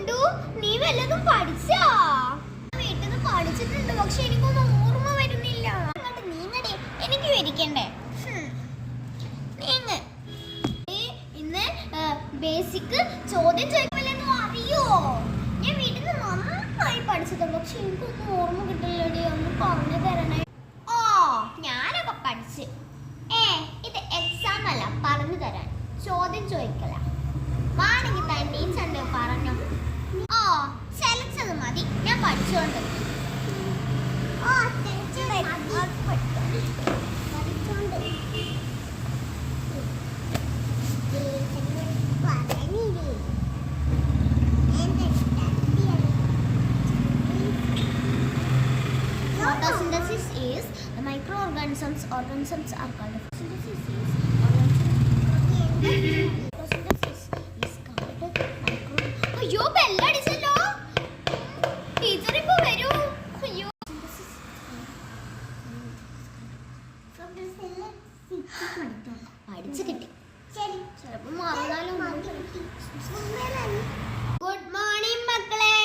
ചന്തു, നീ വല്ലതും പഠിച്ചോ? വീട്ടിൽ നിന്ന് പഠിച്ചിട്ടുണ്ട്, പക്ഷെ എനിക്കൊന്നും ഓർമ്മ വരുന്നില്ല. നീങ്ങടെ, എനിക്ക് വിരിക്കണ്ടേ? നീങ്ങ്. ഇന്ന് ബേസിക് ചോദ്യം ചോദിക്കുമല്ലെന്ന് അറിയോ? ഞാൻ വീട്ടിൽ നിന്ന് നന്നായി പഠിച്ചതാണ്, പക്ഷെ എനിക്കൊന്നും ഓർമ്മ കിട്ടില്ലടി. ഒന്ന് പറഞ്ഞു തരണേ. ഓ, ഞാനൊക്കെ പഠിച്ച്. ഇത് എക്സാം അല്ല, പറഞ്ഞു തരാൻ. ചോദ്യം ചോദിക്കല. വാണെങ്കിൽ തന്നെ ഈ ചണ്ട പറഞ്ഞു. ഓ, ചലിച്ചത് മതി, ഞാൻ പഠിച്ചോണ്ട്. Photosynthesis is the microorganisms are called photosynthesis is called micro. അയ്യോ, ബെല്ലടിച്ചല്ലോ. ടീച്ചർ ഇപ്പോ വരൂ. അയ്യോ, പഠിച്ചു കിട്ടി. ചിലപ്പോ മറന്നാലും. ഗുഡ് മോർണിംഗ് മക്കളെ.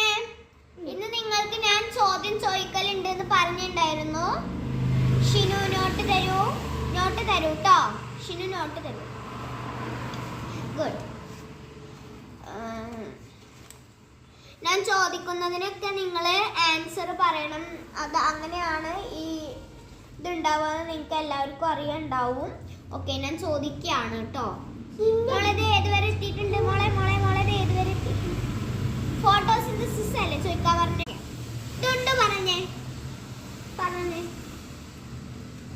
ഇന്ന് നിങ്ങൾക്ക് ഞാൻ ചോദ്യം ചോദിക്കലുണ്ട് എന്ന് പറഞ്ഞിട്ടുണ്ടായിരുന്നു. ഷിനു നോട്ട് തരൂ. നോട്ട് തരൂ കേട്ടോ. ഷിനു നോട്ട് തരൂ. ഗുഡ്. ഞാൻ ചോദിക്കുന്നതിനൊക്കെ നിങ്ങൾ ആൻസർ പറയണം. അത് അങ്ങനെയാണ് ഈ ഇതുണ്ടാവുക. നിങ്ങൾക്ക് എല്ലാവർക്കും അറിയാണ്ടാവും. ഓക്കെ, ഞാൻ ചോദിക്കുകയാണ് കേട്ടോ. മോളത് ഏതുവരെ എത്തിയിട്ടുണ്ട്? മോളെ ഏതുവരെ എത്തിയിട്ടുണ്ട്? ഫോട്ടോസിന്തസിസ് അല്ലേ ചോദിക്കാൻ പറഞ്ഞേ? ഇതുണ്ട് പറഞ്ഞേ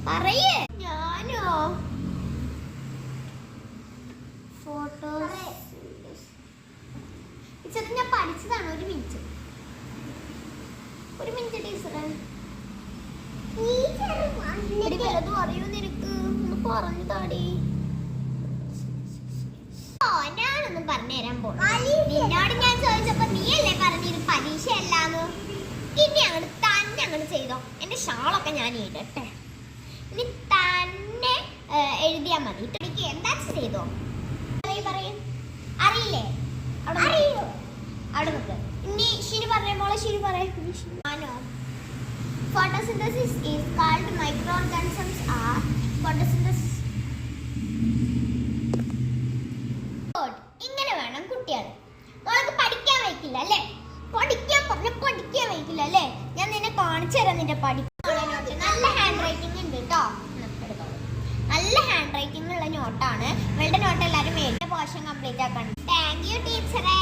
പറയേ. ഞാനോ ടീച്ചർ, ഞാൻ പഠിച്ചതാണ്. ഒരു മിനിറ്റ് ടീച്ചറെ. വല്ലതും അറിയോ നിനക്ക്? ഒന്ന് പറഞ്ഞു താടി. ഞാനൊന്നും പറഞ്ഞു തരാൻ പോകും. നിന്നോട് ഞാൻ ചോദിച്ചപ്പോ നീയല്ലേ പറഞ്ഞിരു പരീക്ഷ അല്ലാന്ന്. ഇനി അങ്ങോട്ട് ചെയ്തോ. എന്റെ ഷാളൊക്കെ ഞാൻ ഇടട്ടെ. ഇനി തന്നെ എഴുതിയാ മതി. എനിക്ക് എന്താ ചെയ്തോ? പറയും. അറിയില്ലേ? അവിടെ നിൽക്ക്. ഇനി ഷിനു പറഞ്ഞ മോളെ. ഷിനു പറയോ? Photosynthesis is called microorganisms are photosynthesis. ഇങ്ങനെ വേണം കുട്ടികൾ. മോൾക്ക് പഠിക്കാൻ വയ്ക്കില്ല അല്ലേ? പഠിക്കാൻ വയ്ക്കില്ല അല്ലേ? ഞാൻ നിന്നെ കാണിച്ചു തരാം. നിന്റെ നല്ല ഹാൻഡ് റൈറ്റിംഗ് ഉണ്ട് കേട്ടോ. നല്ല ഹാൻഡ് റൈറ്റിംഗ് ഉള്ള നോട്ടാണ്. ഇവളുടെ നോട്ട് എല്ലാവരും വേണ്ട പോർഷൻ കംപ്ലീറ്റ് ആക്കണം. താങ്ക് യു ടീച്ചറേ.